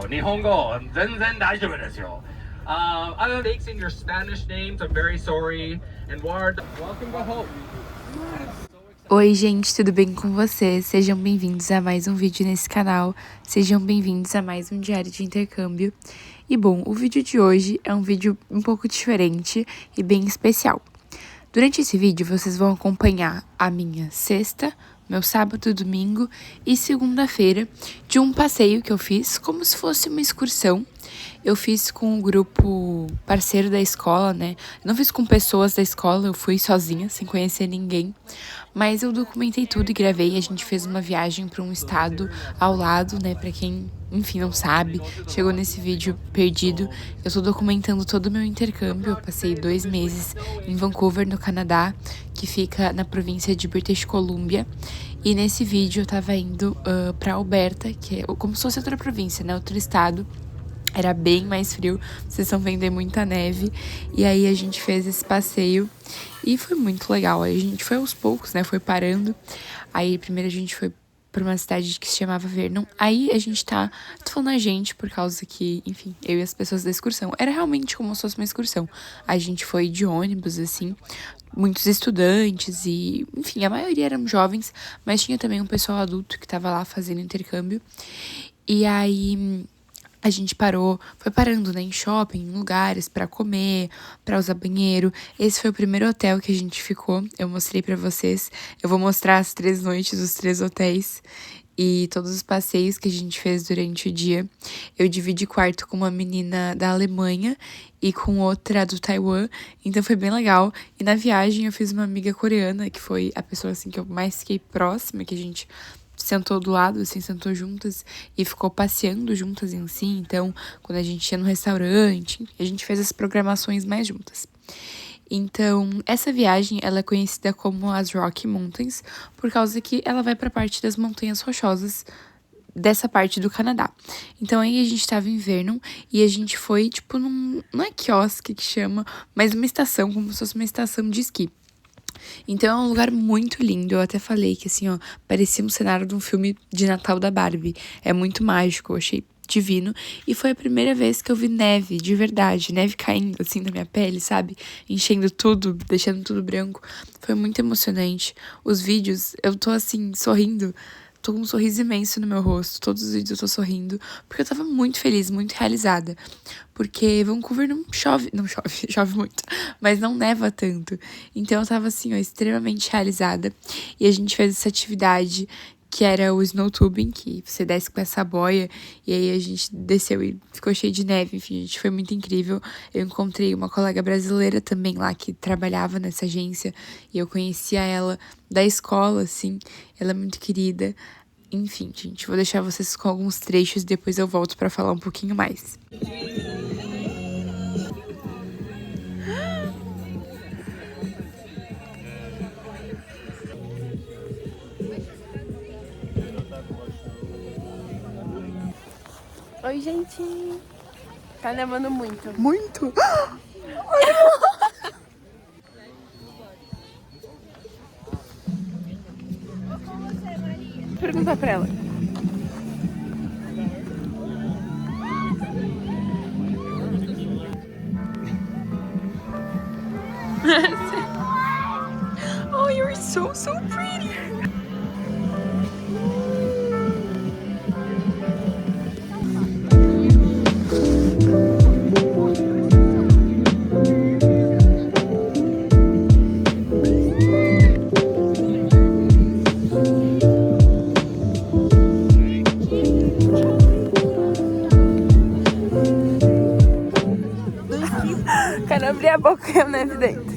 よ。日本語全然大丈夫ですよ。Other mistakes in your Spanish names, I'm very sorry. And Ward, welcome to Hope. Oi gente, tudo bem com vocês? Sejam bem-vindos a mais um vídeo nesse canal, sejam bem-vindos a mais um diário de intercâmbio. E bom, o vídeo de hoje é um vídeo um pouco diferente e bem especial. Durante esse vídeo vocês vão acompanhar a minha sexta, meu sábado, domingo e segunda-feira de um passeio que eu fiz como se fosse uma excursão. Eu fiz com o grupo parceiro da escola, né? Eu não fiz com pessoas da escola, eu fui sozinha, sem conhecer ninguém. Mas eu documentei tudo e gravei. A gente fez uma viagem para um estado ao lado, né? Para quem, enfim, não sabe, chegou nesse vídeo perdido. Eu tô documentando todo o meu intercâmbio. Eu passei 2 meses em Vancouver, no Canadá, que fica na província de British Columbia. E nesse vídeo eu tava indo pra Alberta, que é como se fosse outra província, né? Outro estado. Era bem mais frio, vocês estão vendo muita neve. E aí a gente fez esse passeio e foi muito legal. Aí a gente foi aos poucos, né? Foi parando. Aí primeiro a gente foi pra uma cidade que se chamava Vernon. Aí a gente tô falando a gente por causa que, enfim, eu e as pessoas da excursão. Era realmente como se fosse uma excursão. A gente foi de ônibus, assim, muitos estudantes e, enfim, a maioria eram jovens, mas tinha também um pessoal adulto que tava lá fazendo intercâmbio. E aí a gente foi parando, né, em shopping, em lugares pra comer, pra usar banheiro. Esse foi o primeiro hotel que a gente ficou, eu mostrei pra vocês. Eu vou mostrar as 3 noites, os 3 hotéis e todos os passeios que a gente fez durante o dia. Eu dividi quarto com uma menina da Alemanha e com outra do Taiwan, então foi bem legal. E na viagem eu fiz uma amiga coreana, que foi a pessoa, assim, que eu mais fiquei próxima, que a gente sentou do lado, assim, sentou juntas e ficou passeando juntas em si. Então, quando a gente ia no restaurante, a gente fez as programações mais juntas. Então, essa viagem, ela é conhecida como as Rocky Mountains, por causa que ela vai para a parte das montanhas rochosas dessa parte do Canadá. Então, aí a gente tava em Vernon e a gente foi, tipo, não é quiosque que chama, mas uma estação, como se fosse uma estação de esqui. Então é um lugar muito lindo. Eu até falei que, assim, ó, parecia um cenário de um filme de Natal da Barbie. É muito mágico, eu achei divino. E foi a primeira vez que eu vi neve, de verdade. Neve caindo, assim, na minha pele, sabe? Enchendo tudo, deixando tudo branco. Foi muito emocionante. Os vídeos, eu tô, assim, sorrindo. Tô com um sorriso imenso no meu rosto. Todos os vídeos eu tô sorrindo. Porque eu tava muito feliz, muito realizada. Porque Vancouver não chove, chove muito, mas não neva tanto. Então eu tava, assim, ó, extremamente realizada. E a gente fez essa atividade que era o snowtubing, que você desce com essa boia. E aí a gente desceu e ficou cheio de neve. Enfim, gente, foi muito incrível. Eu encontrei uma colega brasileira também lá que trabalhava nessa agência. E eu conhecia ela da escola, assim. Ela é muito querida. Enfim, gente, vou deixar vocês com alguns trechos e depois eu volto pra falar um pouquinho mais. Oi, gente. Tá nevando muito. Muito? Pergunta pra ela. Oh, you're so pretty. Quero abrir a boca e a neve dentro.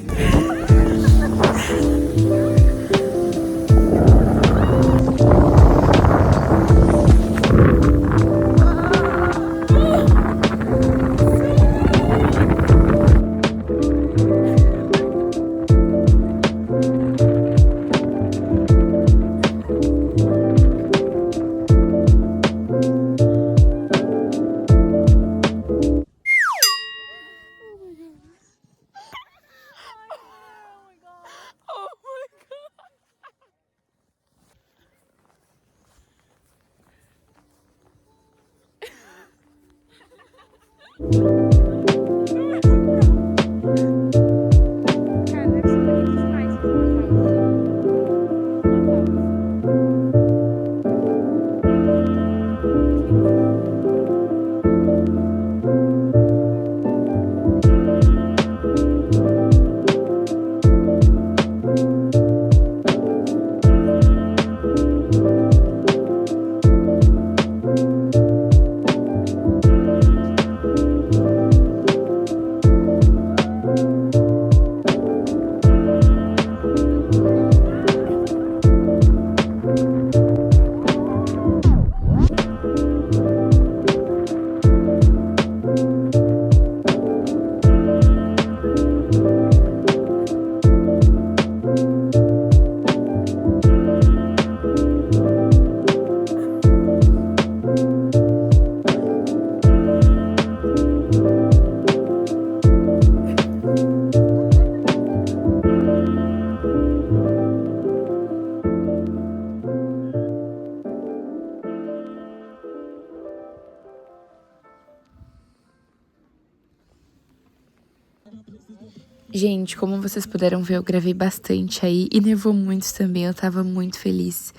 Gente, como vocês puderam ver, eu gravei bastante aí e nevou muito também, eu tava muito feliz.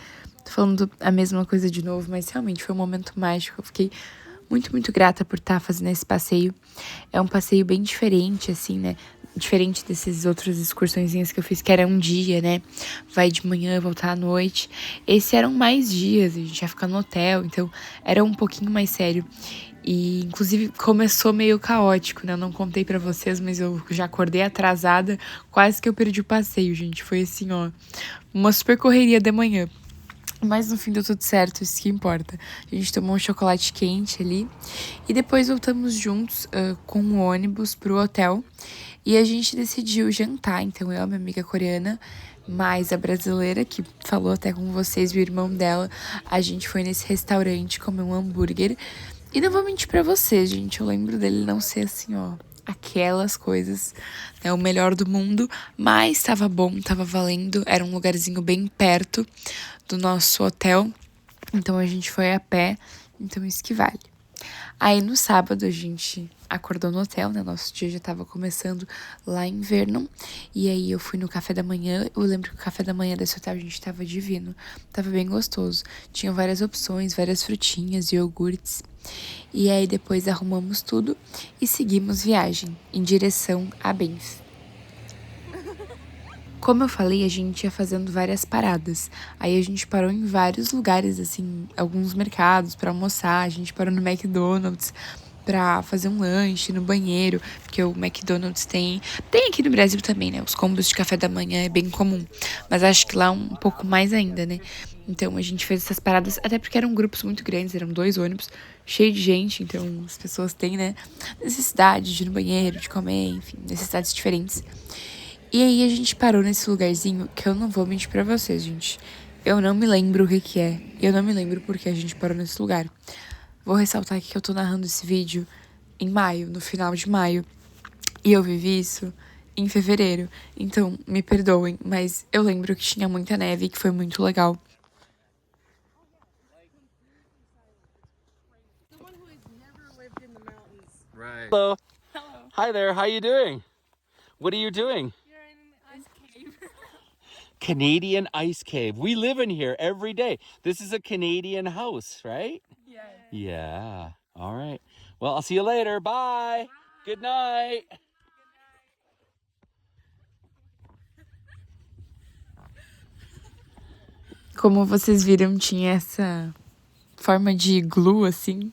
Tô falando a mesma coisa de novo, mas realmente foi um momento mágico. Eu fiquei muito, muito grata por estar fazendo esse passeio. É um passeio bem diferente, assim, né? Diferente desses outros excursõezinhas que eu fiz, que era um dia, né? Vai de manhã, voltar à noite. Esse eram mais dias, a gente ia ficar no hotel, então era um pouquinho mais sério. E, inclusive, começou meio caótico, né? Eu não contei pra vocês, mas eu já acordei atrasada. Quase que eu perdi o passeio, gente. Foi assim, ó, uma super correria de manhã. Mas no fim deu tudo certo, isso que importa. A gente tomou um chocolate quente ali. E depois voltamos juntos com o ônibus pro hotel. E a gente decidiu jantar. Então eu, minha amiga coreana, mais a brasileira, que falou até com vocês, o irmão dela. A gente foi nesse restaurante comer um hambúrguer. E não vou mentir pra vocês, gente. Eu lembro dele não ser assim, ó, aquelas coisas, né, o melhor do mundo. Mas tava bom, tava valendo. Era um lugarzinho bem perto do nosso hotel. Então a gente foi a pé. Então isso que vale. Aí no sábado a gente acordou no hotel, né? Nosso dia já tava começando lá em Vernon. E aí eu fui no café da manhã. Eu lembro que o café da manhã desse hotel a gente tava divino. Tava bem gostoso. Tinha várias opções, várias frutinhas, iogurtes. E aí depois arrumamos tudo e seguimos viagem em direção a Banff. Como eu falei, a gente ia fazendo várias paradas. Aí a gente parou em vários lugares, assim, alguns mercados pra almoçar. A gente parou no McDonald's pra fazer um lanche, no banheiro, porque o McDonald's tem aqui no Brasil também, né? Os combos de café da manhã é bem comum, mas acho que lá um pouco mais ainda, né? Então a gente fez essas paradas, até porque eram grupos muito grandes, eram 2 ônibus, cheio de gente, então as pessoas têm, né, necessidade de ir no banheiro, de comer, enfim, necessidades diferentes. E aí a gente parou nesse lugarzinho que eu não vou mentir pra vocês, gente. Eu não me lembro o que que é. Eu não me lembro porque a gente parou nesse lugar. Vou ressaltar aqui que eu tô narrando esse vídeo em maio, no final de maio. E eu vivi isso em fevereiro. Então, me perdoem, mas eu lembro que tinha muita neve e que foi muito legal. Right. Hello. Hello. Hi there. How you doing? What are you doing? You're in an ice cave. Canadian ice cave. We live in here every day. This is a Canadian house, right? Yeah. Yeah. All right. Well, I'll see you later. Bye. Good night. Como vocês viram, tinha essa forma de iglu, assim.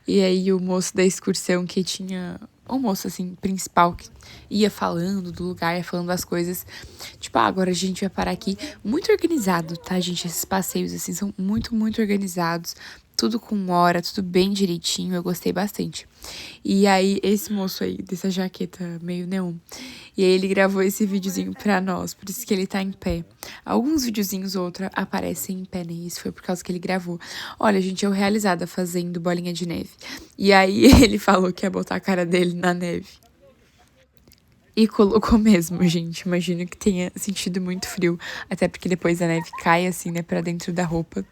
E aí o moço da excursão que tinha... O moço, assim, principal que ia falando do lugar, ia falando as coisas. Tipo, agora a gente vai parar aqui. Muito organizado, tá, gente? Esses passeios, assim, são muito, muito organizados. Tudo com hora, tudo bem direitinho. Eu gostei bastante. E aí, esse moço aí, dessa jaqueta meio neon. E aí, ele gravou esse videozinho pra nós. Por isso que ele tá em pé. Alguns videozinhos ou outros aparecem em pé, né? Isso foi por causa que ele gravou. Olha, gente, eu realizada fazendo bolinha de neve. E aí, ele falou que ia botar a cara dele na neve. E colocou mesmo, gente. Imagino que tenha sentido muito frio. Até porque depois a neve cai, assim, né, pra dentro da roupa.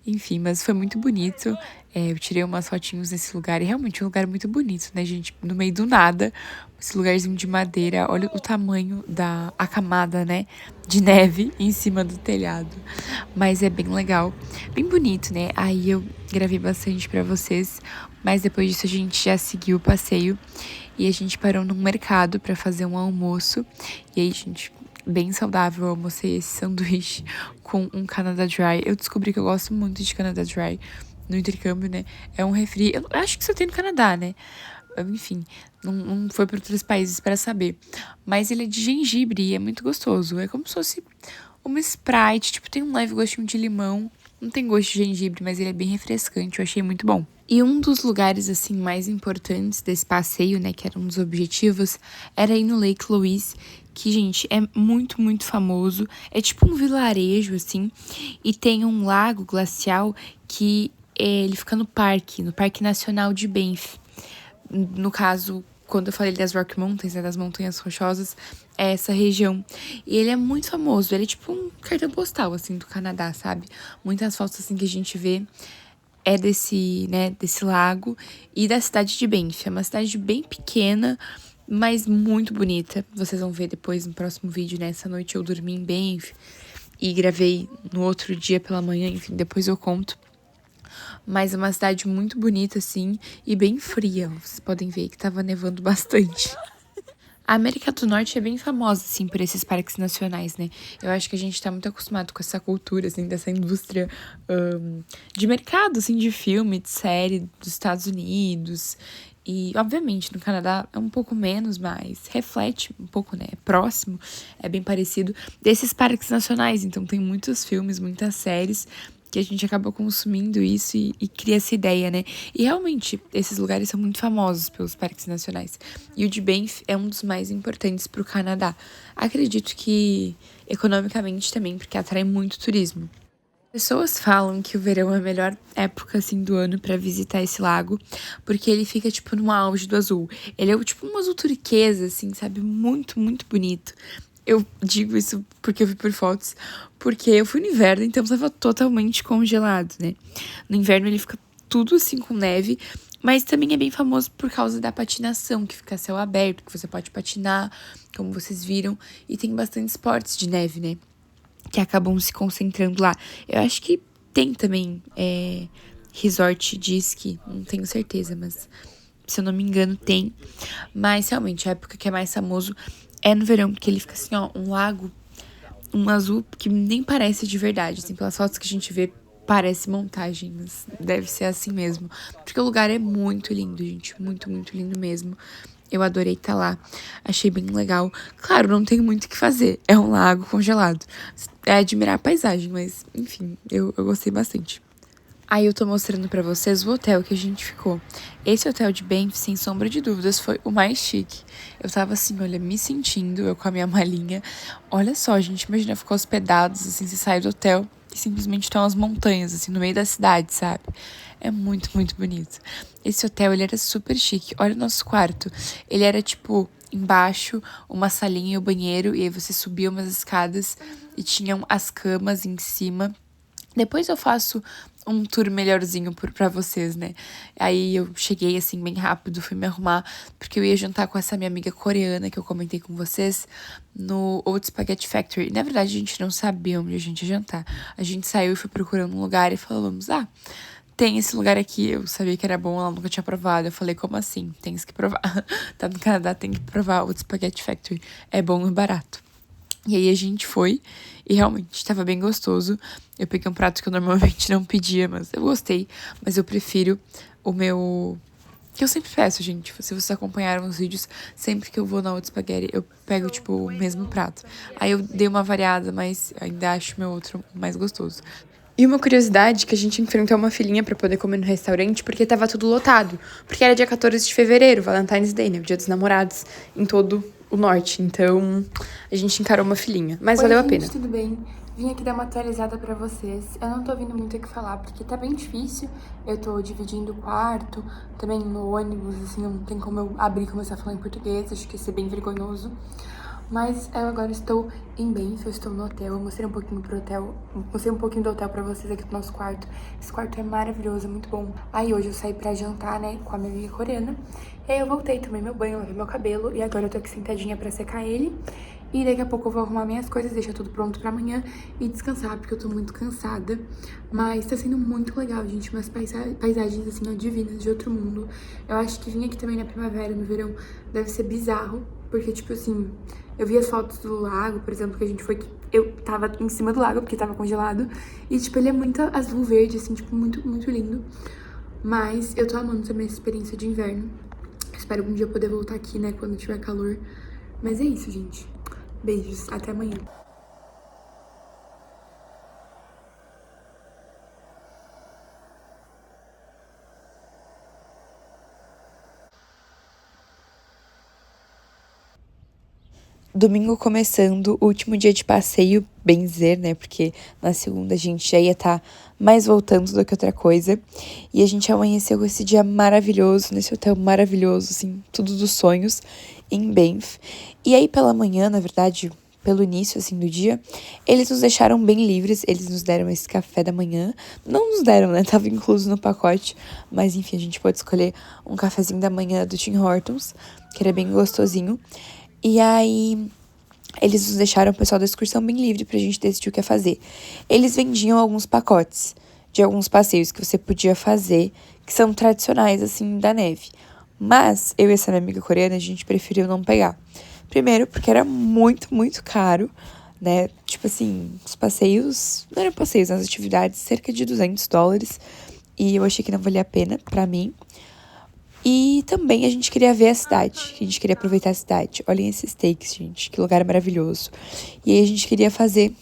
Enfim, mas foi muito bonito. Eu tirei umas fotinhos nesse lugar e realmente é um lugar muito bonito, né, gente? No meio do nada, esse lugarzinho de madeira. Olha o tamanho a camada, né, de neve em cima do telhado. Mas é bem legal, bem bonito, né? Aí eu gravei bastante pra vocês, mas depois disso a gente já seguiu o passeio e a gente parou num mercado pra fazer um almoço. E aí, gente, bem saudável, eu almocei esse sanduíche com um Canada Dry. Eu descobri que eu gosto muito de Canada Dry no intercâmbio, né? É um refri, eu acho que só tem no Canadá, né? Enfim, não foi para outros países para saber. Mas ele é de gengibre e é muito gostoso. É como se fosse uma Sprite, tipo, tem um leve gostinho de limão. Não tem gosto de gengibre, mas ele é bem refrescante, eu achei muito bom. E um dos lugares, assim, mais importantes desse passeio, né, que era um dos objetivos, era ir no Lake Louise, que, gente, é muito, muito famoso. É tipo um vilarejo, assim, e tem um lago glacial que ele fica no Parque Nacional de Banff. No caso, quando eu falei das Rocky Mountains, né, das Montanhas Rochosas, é essa região. E ele é muito famoso, ele é tipo um cartão postal, assim, do Canadá, sabe? Muitas fotos, assim, que a gente vê é desse lago e da cidade de Banff. É uma cidade bem pequena, mas muito bonita. Vocês vão ver depois no próximo vídeo, né? Essa noite eu dormi em Banff e gravei no outro dia pela manhã, enfim, depois eu conto. Mas é uma cidade muito bonita, assim, e bem fria. Vocês podem ver que tava nevando bastante. A América do Norte é bem famosa, assim, por esses parques nacionais, né? Eu acho que a gente tá muito acostumado com essa cultura, assim, dessa indústria de mercado, assim, de filme, de série dos Estados Unidos. E, obviamente, no Canadá é um pouco menos, mas reflete um pouco, né? É próximo, é bem parecido desses parques nacionais. Então, tem muitos filmes, muitas séries que a gente acaba consumindo isso e cria essa ideia, né? E realmente, esses lugares são muito famosos pelos parques nacionais. E o de Banff é um dos mais importantes para o Canadá. Acredito que economicamente também, porque atrai muito turismo. Pessoas falam que o verão é a melhor época, assim, do ano pra visitar esse lago, porque ele fica, tipo, no auge do azul. Ele é, tipo, um azul turquesa, assim, sabe? Muito, muito bonito. Eu digo isso porque eu vi por fotos, porque eu fui no inverno, então tava totalmente congelado, né? No inverno ele fica tudo assim com neve, mas também é bem famoso por causa da patinação, que fica a céu aberto, que você pode patinar, como vocês viram, e tem bastante esportes de neve, né? Que acabam se concentrando lá. Eu acho que tem também resort de esqui, não tenho certeza, mas se eu não me engano tem. Mas realmente a época que é mais famoso é no verão, porque ele fica assim, ó, um lago, um azul que nem parece de verdade, assim, pelas fotos que a gente vê, parece montagem, mas deve ser assim mesmo. Porque o lugar é muito lindo, gente, muito, muito lindo mesmo. Eu adorei estar lá, achei bem legal. Claro, não tem muito o que fazer, é um lago congelado. É admirar a paisagem, mas, enfim, eu gostei bastante. Aí eu tô mostrando pra vocês o hotel que a gente ficou. Esse hotel de Banff, sem sombra de dúvidas, foi o mais chique. Eu tava assim, olha, me sentindo, eu com a minha malinha. Olha só, gente, imagina, ficar hospedados, assim, você sai do hotel e simplesmente estão as montanhas, assim, no meio da cidade, sabe? É muito, muito bonito. Esse hotel, ele era super chique. Olha o nosso quarto. Ele era, tipo, embaixo, uma salinha e o banheiro, e aí você subia umas escadas e tinham as camas em cima. Depois eu faço um tour melhorzinho pra vocês, né? Aí eu cheguei, assim, bem rápido, fui me arrumar, porque eu ia jantar com essa minha amiga coreana que eu comentei com vocês no Old Spaghetti Factory. Na verdade, a gente não sabia onde a gente ia jantar. A gente saiu e foi procurando um lugar e falamos, tem esse lugar aqui, eu sabia que era bom, ela nunca tinha provado. Eu falei, como assim? Tem que provar. Tá no Canadá, tem que provar o Spaghetti Factory. É bom e barato. E aí a gente foi e realmente tava bem gostoso. Eu peguei um prato que eu normalmente não pedia, mas eu gostei. Mas eu prefiro o meu... que eu sempre peço, gente. Se vocês acompanharam os vídeos, sempre que eu vou na outra spaghetti, eu pego, tipo, o mesmo prato. Aí eu dei uma variada, mas ainda acho o meu outro mais gostoso. E uma curiosidade, que a gente enfrentou uma filinha pra poder comer no restaurante, porque tava tudo lotado. Porque era dia 14 de fevereiro, Valentine's Day, né? O dia dos namorados, em todo o norte. Então, a gente encarou uma filinha. Mas valeu a pena. Gente, tudo bem? Vim aqui dar uma atualizada pra vocês. Eu não tô ouvindo muito o que falar, porque tá bem difícil. Eu tô dividindo o quarto, também no ônibus, assim, não tem como eu abrir e começar a falar em português. Acho que ia ser bem vergonhoso. Mas eu agora estou em Banff, eu estou no hotel, eu mostrei um pouquinho do hotel pra vocês aqui do nosso quarto. Esse quarto é maravilhoso, é muito bom. Aí hoje eu saí pra jantar, né, com a minha amiga coreana. E aí eu voltei, tomei meu banho, lavei meu cabelo e agora eu tô aqui sentadinha pra secar ele. E daqui a pouco eu vou arrumar minhas coisas, deixar tudo pronto pra amanhã e descansar, porque eu tô muito cansada. Mas tá sendo muito legal, gente, umas paisagens, assim, ó, divinas, de outro mundo. Eu acho que vir aqui também na primavera, no verão, deve ser bizarro, porque, tipo assim, eu vi as fotos do lago, por exemplo, que a gente foi, eu tava em cima do lago, porque tava congelado, e, tipo, ele é muito azul verde, assim, tipo, muito, muito lindo. Mas eu tô amando também essa experiência de inverno. Espero um dia poder voltar aqui, né, quando tiver calor. Mas é isso, gente. Beijos, até amanhã. Domingo começando, último dia de passeio, bem dizer, né? Porque na segunda a gente já ia estar mais voltando do que outra coisa. E a gente amanheceu com esse dia maravilhoso, nesse hotel maravilhoso, assim, tudo dos sonhos, em Banff. E aí pela manhã, na verdade, pelo início, assim, do dia, eles nos deixaram bem livres, eles nos deram esse café da manhã. Não nos deram, né? Tava incluso no pacote, mas enfim, a gente pode escolher um cafezinho da manhã do Tim Hortons, que era bem gostosinho. E aí, eles nos deixaram o pessoal da excursão bem livre pra gente decidir o que ia fazer. Eles vendiam alguns pacotes de alguns passeios que você podia fazer, que são tradicionais, assim, da neve. Mas, eu e essa minha amiga coreana, a gente preferiu não pegar. Primeiro, porque era muito, muito caro, né? Tipo assim, os passeios, não eram passeios, as atividades, cerca de $200. E eu achei que não valia a pena pra mim. E também a gente queria ver a cidade, a gente queria aproveitar a cidade. Olhem esses steaks, gente, que lugar maravilhoso. E aí a gente queria fazer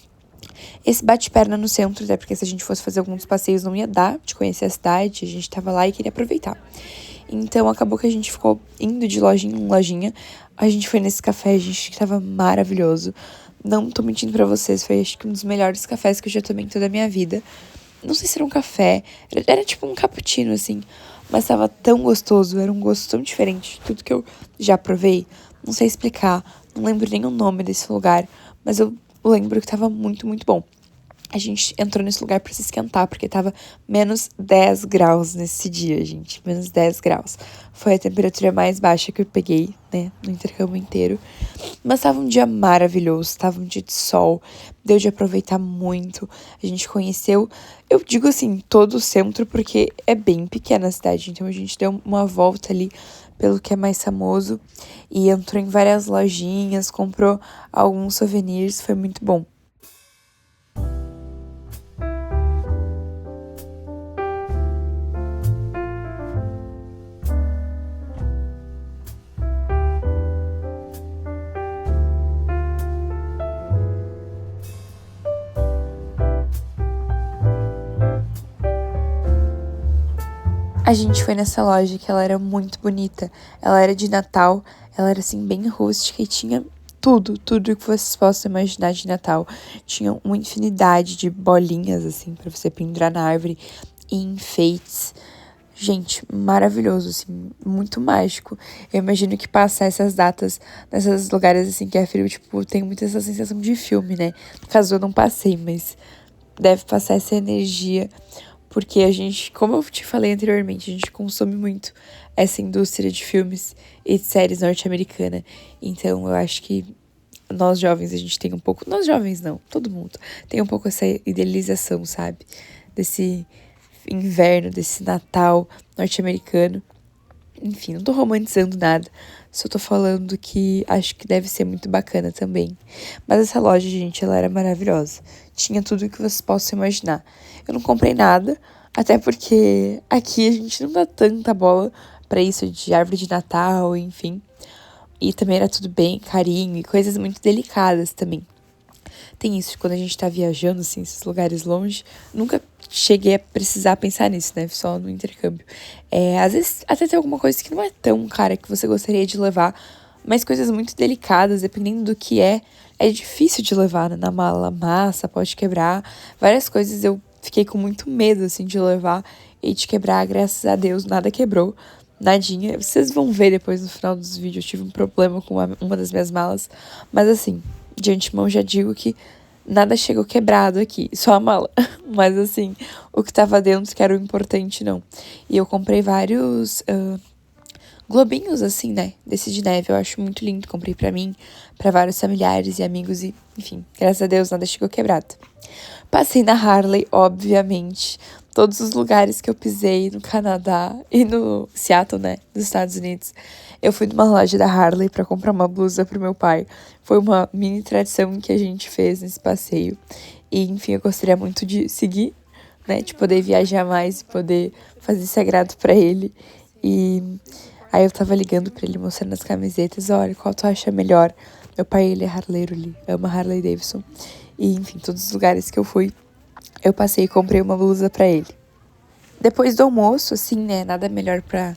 esse bate-perna no centro, até porque se a gente fosse fazer alguns passeios não ia dar de conhecer a cidade, a gente tava lá e queria aproveitar. Então acabou que a gente ficou indo de lojinha em lojinha. A gente foi nesse café, gente, que tava maravilhoso. Não tô mentindo pra vocês, foi acho que um dos melhores cafés que eu já tomei em toda a minha vida. Não sei se era um café, era tipo um cappuccino, assim. Mas tava tão gostoso, era um gosto tão diferente de tudo que eu já provei. Não sei explicar, não lembro nem o nome desse lugar, mas eu lembro que tava muito, muito bom. A gente entrou nesse lugar pra se esquentar, porque tava menos 10 graus nesse dia, gente. Menos 10 graus. Foi a temperatura mais baixa que eu peguei, né, no intercâmbio inteiro. Mas tava um dia maravilhoso, tava um dia de sol, deu de aproveitar muito. A gente conheceu, eu digo assim, todo o centro, porque é bem pequena a cidade. Então a gente deu uma volta ali pelo que é mais famoso e entrou em várias lojinhas, comprou alguns souvenirs, foi muito bom. A gente foi nessa loja que ela era muito bonita. Ela era de Natal, ela era assim bem rústica e tinha tudo que vocês possam imaginar de Natal. Tinha uma infinidade de bolinhas assim pra você pendurar na árvore e enfeites. Gente, maravilhoso, assim, muito mágico. Eu imagino que passar essas datas nesses lugares assim que é frio, tipo, tem muita essa sensação de filme, né? No caso, eu não passei, mas deve passar essa energia. Porque a gente, como eu te falei anteriormente, a gente consome muito essa indústria de filmes e de séries norte-americana. Então, eu acho que nós jovens, a gente tem um pouco... Nós jovens não, todo mundo. Tem um pouco essa idealização, sabe? Desse inverno, desse Natal norte-americano. Enfim, não tô romantizando nada. Só tô falando que acho que deve ser muito bacana também. Mas essa loja, gente, ela era maravilhosa. Tinha tudo que vocês possam imaginar. Eu não comprei nada, até porque aqui a gente não dá tanta bola pra isso de árvore de Natal, enfim. E também era tudo bem carinho e coisas muito delicadas também. Tem isso, quando a gente tá viajando, assim, esses lugares longe, nunca cheguei a precisar pensar nisso, né? Só no intercâmbio. Às vezes até tem alguma coisa que não é tão cara que você gostaria de levar, mas coisas muito delicadas, dependendo do que é difícil de levar, né? Na mala. Massa, pode quebrar. Várias coisas eu fiquei com muito medo, assim, de levar e de quebrar. Graças a Deus, nada quebrou. nadinha. Vocês vão ver depois no final dos vídeos, eu tive um problema com uma das minhas malas. Mas assim, de antemão já digo que nada chegou quebrado aqui, só a mala. Mas assim, o que tava dentro que era o importante, não. E eu comprei vários globinhos, assim, né, desse de neve. Eu acho muito lindo, comprei pra mim, pra vários familiares e amigos e, enfim, graças a Deus nada chegou quebrado. Passei na Harley, obviamente. Todos os lugares que eu pisei no Canadá e no Seattle, né, nos Estados Unidos. Eu fui numa loja da Harley pra comprar uma blusa pro meu pai. Foi uma mini tradição que a gente fez nesse passeio. E, enfim, eu gostaria muito de seguir, né, de poder viajar mais e poder fazer esse agrado pra ele. E aí eu tava ligando pra ele, mostrando as camisetas. Olha, qual tu acha melhor? Meu pai, ele é harleiro, ele ama Harley Davidson. E, enfim, todos os lugares que eu fui, eu passei e comprei uma blusa pra ele. Depois do almoço, assim, né, nada melhor pra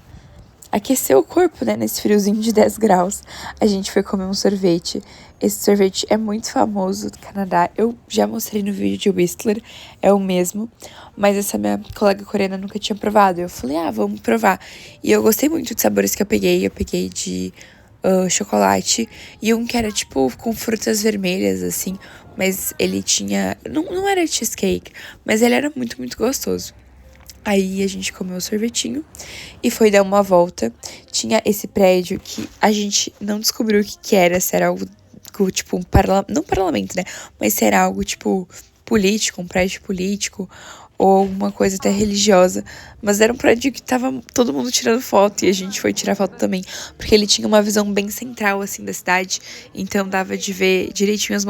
aquecer o corpo, né, nesse friozinho de 10 graus. A gente foi comer um sorvete. Esse sorvete é muito famoso do Canadá. Eu já mostrei no vídeo de Whistler, é o mesmo. Mas essa minha colega coreana nunca tinha provado. Eu falei, vamos provar. E eu gostei muito dos sabores que eu peguei. Eu peguei de chocolate e um que era, tipo, com frutas vermelhas, assim. Mas ele tinha... Não era cheesecake, mas ele era muito, muito gostoso. Aí a gente comeu o sorvetinho e foi dar uma volta. Tinha esse prédio que a gente não descobriu o que era, se era algo tipo não parlamento, né? Mas se era algo tipo político, um prédio político ou uma coisa até religiosa. Mas era um prédio que tava todo mundo tirando foto e a gente foi tirar foto também, porque ele tinha uma visão bem central assim da cidade, então dava de ver direitinho as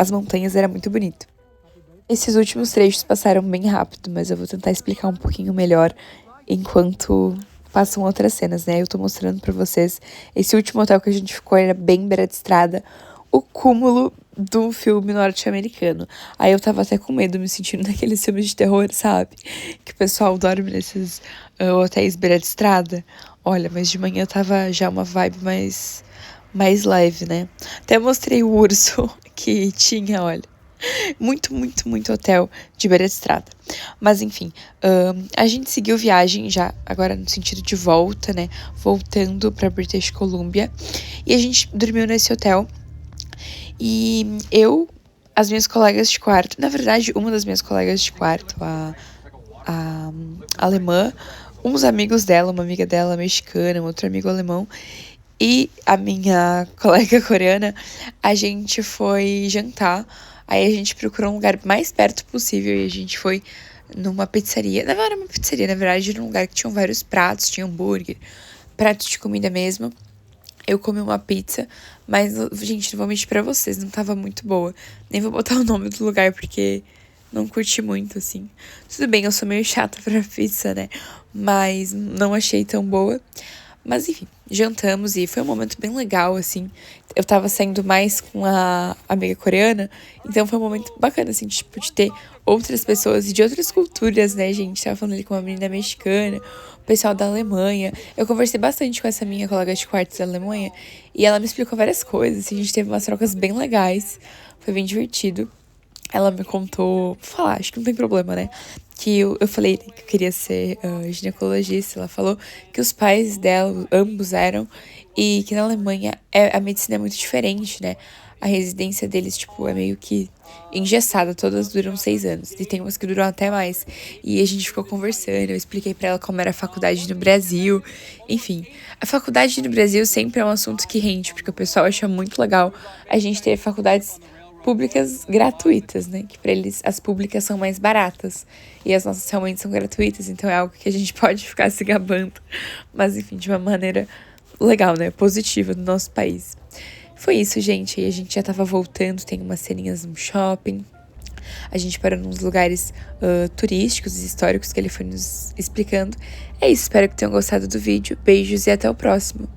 montanhas era muito bonito. Esses últimos trechos passaram bem rápido, mas eu vou tentar explicar um pouquinho melhor enquanto passam outras cenas, né? Eu tô mostrando pra vocês. Esse último hotel que a gente ficou era bem beira de estrada, o cúmulo do filme norte-americano. Aí eu tava até com medo, me sentindo naqueles filmes de terror, sabe? Que o pessoal dorme nesses hotéis beira de estrada. Olha, mas de manhã tava já uma vibe mais leve, né? Até mostrei o urso que tinha, olha. Muito, muito, muito hotel de beira de estrada. Mas, enfim, a gente seguiu viagem já, agora no sentido de volta, né? Voltando pra British Columbia. E a gente dormiu nesse hotel. E as minhas colegas de quarto, na verdade, uma das minhas colegas de quarto, a alemã, uns amigos dela, uma amiga dela mexicana, um outro amigo alemão, e a minha colega coreana, a gente foi jantar. Aí a gente procurou um lugar mais perto possível e a gente foi numa pizzaria. Não era uma pizzaria, na verdade, era um lugar que tinha vários pratos, tinha hambúrguer, pratos de comida mesmo. Eu comi uma pizza, mas, gente, não vou mentir pra vocês, não tava muito boa. Nem vou botar o nome do lugar, porque não curti muito, assim. Tudo bem, eu sou meio chata pra pizza, né? Mas não achei tão boa. Mas, enfim, jantamos e foi um momento bem legal, assim. Eu tava saindo mais com a amiga coreana, então foi um momento bacana, assim, tipo, de ter outras pessoas e de outras culturas, né, gente? Tava falando ali com uma menina mexicana, o pessoal da Alemanha. Eu conversei bastante com essa minha colega de quarto da Alemanha e ela me explicou várias coisas, assim, a gente teve umas trocas bem legais, foi bem divertido. Ela me contou, vou falar, acho que não tem problema, né? Que eu falei que eu queria ser ginecologista. Ela falou que os pais dela, ambos eram, e que na Alemanha a medicina é muito diferente, né? A residência deles, tipo, é meio que engessada, todas duram 6 anos. E tem umas que duram até mais. E a gente ficou conversando, eu expliquei pra ela como era a faculdade no Brasil. Enfim, a faculdade no Brasil sempre é um assunto que rende, porque o pessoal acha muito legal a gente ter faculdades públicas gratuitas, né? Que pra eles as públicas são mais baratas e as nossas realmente são gratuitas, então é algo que a gente pode ficar se gabando, mas enfim, de uma maneira legal, né? Positiva do nosso país. Foi isso, gente. E a gente já tava voltando, tem umas ceninhas no shopping. A gente parou nos lugares turísticos e históricos que ele foi nos explicando. É isso, espero que tenham gostado do vídeo. Beijos e até o próximo.